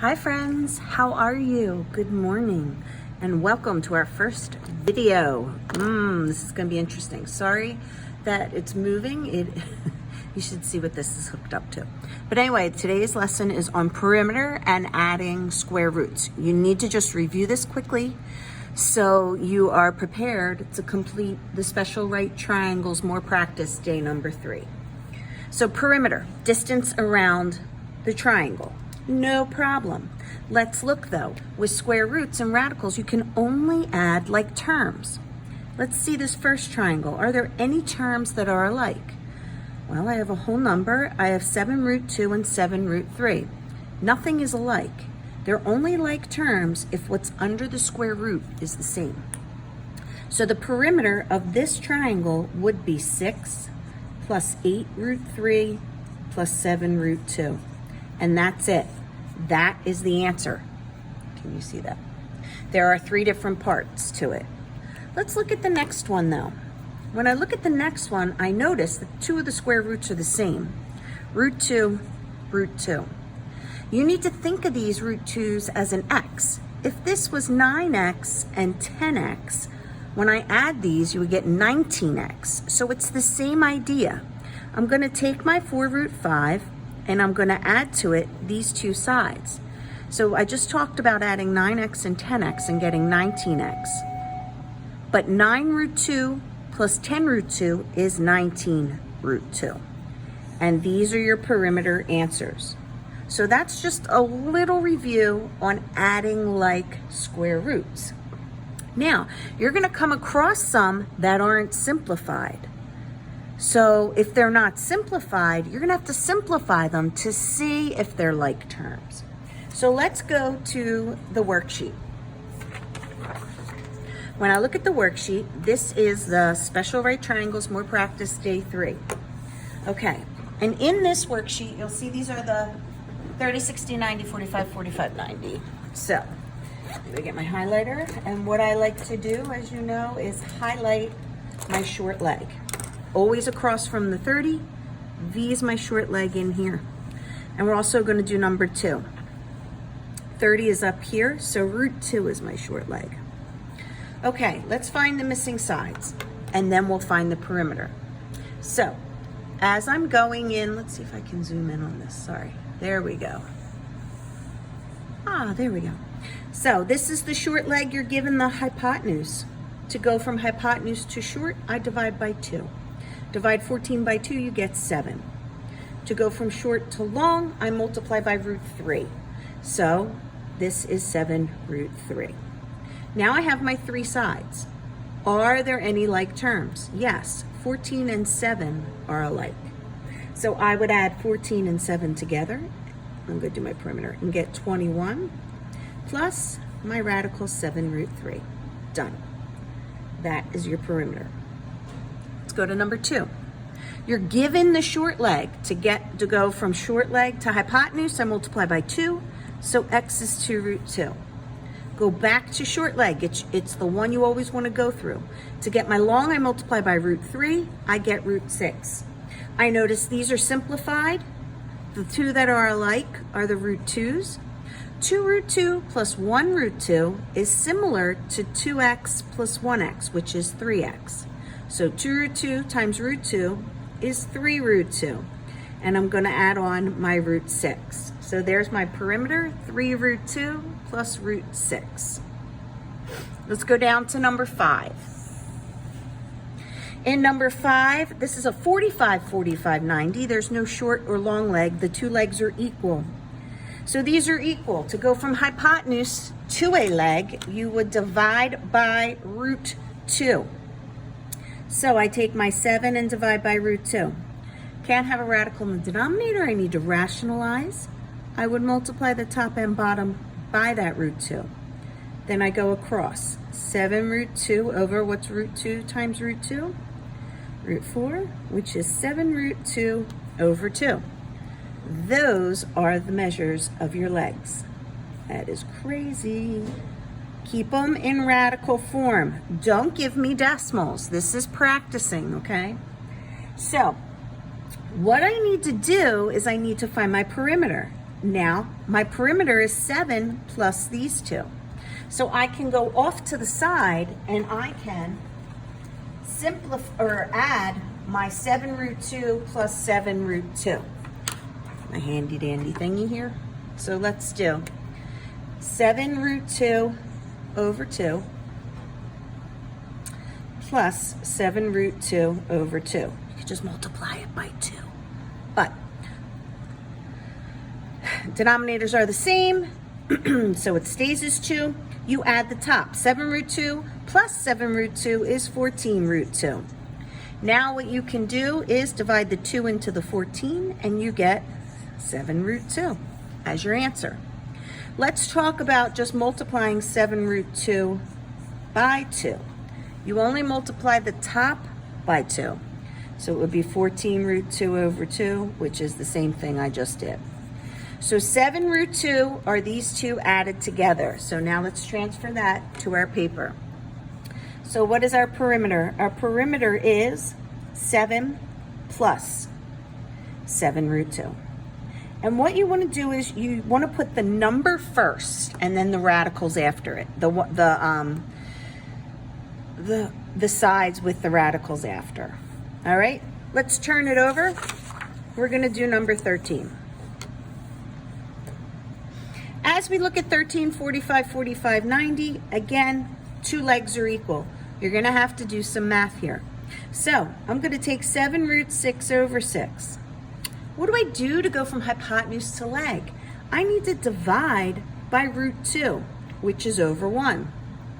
Hi friends, how are you? Good morning and welcome to our first video. This is gonna be interesting. Sorry that it's moving. You should see what this is hooked up to. But anyway, today's lesson is on perimeter and adding square roots. You need to just review this quickly so you are prepared to complete the special right triangles more practice day number 3. So perimeter, distance around the triangle. No problem. Let's look though. With square roots and radicals, you can only add like terms. Let's see this first triangle. Are there any terms that are alike? Well, I have a whole number. I have 7 root 2 and 7 root 3. Nothing is alike. They're only like terms if what's under the square root is the same. So the perimeter of this triangle would be 6 plus 8 root 3 plus 7 root 2. And that's it. That is the answer. Can you see that? There are 3 different parts to it. Let's look at the next one though. When I look at the next one, I notice that 2 of the square roots are the same. Root 2, root 2. You need to think of these root 2's as an x. If this was 9x and 10x, when I add these, you would get 19x. So it's the same idea. I'm going to take my 4 root 5 and I'm going to add to it these 2 sides. So I just talked about adding 9x and 10x and getting 19x. But 9 root 2 plus 10 root 2 is 19 root 2. And these are your perimeter answers. So that's just a little review on adding like square roots. Now, you're going to come across some that aren't simplified. So if they're not simplified, you're gonna have to simplify them to see if they're like terms. So let's go to the worksheet. When I look at the worksheet, this is the Special Right Triangles More Practice Day 3. Okay, and in this worksheet, you'll see these are the 30, 60, 90, 45, 45, 90. So, I'm gonna get my highlighter, and what I like to do, as you know, is highlight my short leg. Always across from the 30. V is my short leg in here. And we're also going to do number 2. 30 is up here, so root 2 is my short leg. Okay, let's find the missing sides, and then we'll find the perimeter. So, as I'm going in, let's see if I can zoom in on this. Sorry. There we go. There we go. So, this is the short leg. You're given the hypotenuse. To go from hypotenuse to short, I divide by 2. Divide 14 by 2, you get 7. To go from short to long, I multiply by root 3. So this is 7 root 3. Now I have my 3 sides. Are there any like terms? Yes, 14 and 7 are alike. So I would add 14 and 7 together. I'm going to do my perimeter and get 21 plus my radical 7 root 3. Done. That is your perimeter. Let's go to number 2. You're given the short leg. To go from short leg to hypotenuse, I multiply by 2, so x is 2 root 2. Go back to short leg. It's the one you always want to go through. To get my long, I multiply by root 3, I get root 6. I notice these are simplified. The 2 that are alike are the root 2's. 2 root 2 plus 1 root 2 is similar to 2x plus 1x, which is 3x. So 2 root 2 times root 2 is 3 root 2. And I'm going to add on my root 6. So there's my perimeter, 3 root 2 plus root 6. Let's go down to number 5. In number 5, this is a 45, 45, 90. There's no short or long leg. The 2 legs are equal. So these are equal. To go from hypotenuse to a leg, you would divide by root 2. So I take my 7 and divide by root 2. Can't have a radical in the denominator. I need to rationalize. I would multiply the top and bottom by that root 2. Then I go across. 7 root 2 over what's root 2 times root 2? Root 4, which is 7 root 2 over 2. Those are the measures of your legs. That is crazy. Keep them in radical form. Don't give me decimals. This is practicing, okay? So, what I need to do is I need to find my perimeter. Now, my perimeter is 7 plus these two. So I can go off to the side and I can simplify or add my 7 root 2 plus 7 root 2. My handy dandy thingy here. So let's do 7 root 2 over 2 plus 7 root 2 over 2. You could just multiply it by 2. But denominators are the same, so it stays as 2. You add the top. 7 root 2 plus 7 root 2 is 14 root 2. Now what you can do is divide the 2 into the 14 and you get 7 root 2 as your answer. Let's talk about just multiplying 7 root 2 by 2. You only multiply the top by 2. So it would be 14 root 2 over 2, which is the same thing I just did. So 7 root 2 are these two added together. So now let's transfer that to our paper. So what is our perimeter? Our perimeter is 7 plus 7 root 2. And what you want to do is you want to put the number first and then the radicals after it. The sides with the radicals after. All right, let's turn it over. We're going to do number 13. As we look at 13, 45, 45, 90, again, 2 legs are equal. You're going to have to do some math here. So I'm going to take 7 root 6 over 6. What do I do to go from hypotenuse to leg? I need to divide by root 2, which is over 1.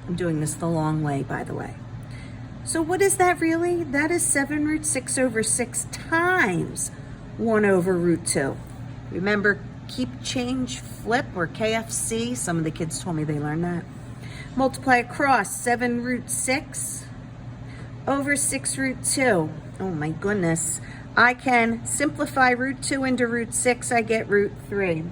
I'm doing this the long way, by the way. So what is that really? That is 7 root 6 over 6 times 1 over root 2. Remember, keep, change, flip, or KFC. Some of the kids told me they learned that. Multiply across 7 root 6 over 6 root 2. Oh my goodness. I can simplify root 2 into root 6. I get root 3.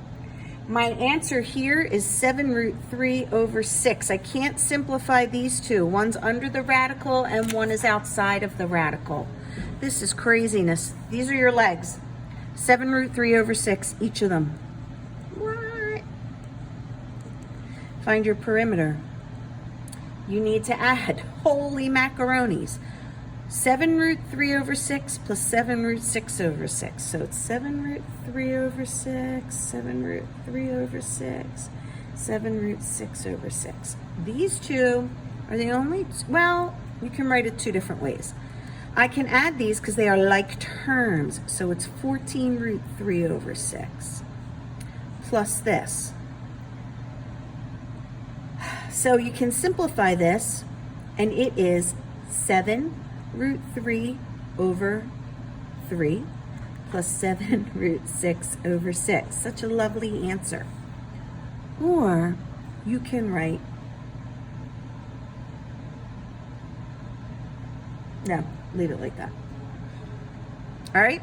My answer here is 7 root 3 over 6. I can't simplify these two. One's under the radical and one is outside of the radical. This is craziness. These are your legs. 7 root 3 over 6, each of them. What? Find your perimeter. You need to add, holy macaronis, 7 root 3 over 6 plus 7 root 6 over 6. So it's 7 root 3 over 6, 7 root 3 over 6, 7 root 6 over 6. These two are the only, well, you can write it 2 different ways. I can add these because they are like terms. So it's 14 root 3 over 6 plus this. So you can simplify this and it is 7 root 3 over 3 plus 7 root 6 over 6. Such a lovely answer. Or you can write, no, leave it like that. All right,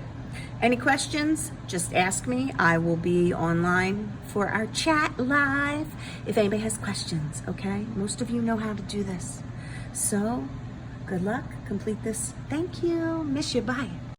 any questions? Just ask me. I will be online for our chat live if anybody has questions, okay? Most of you know how to do this. So good luck, complete this. Thank you, miss you, bye.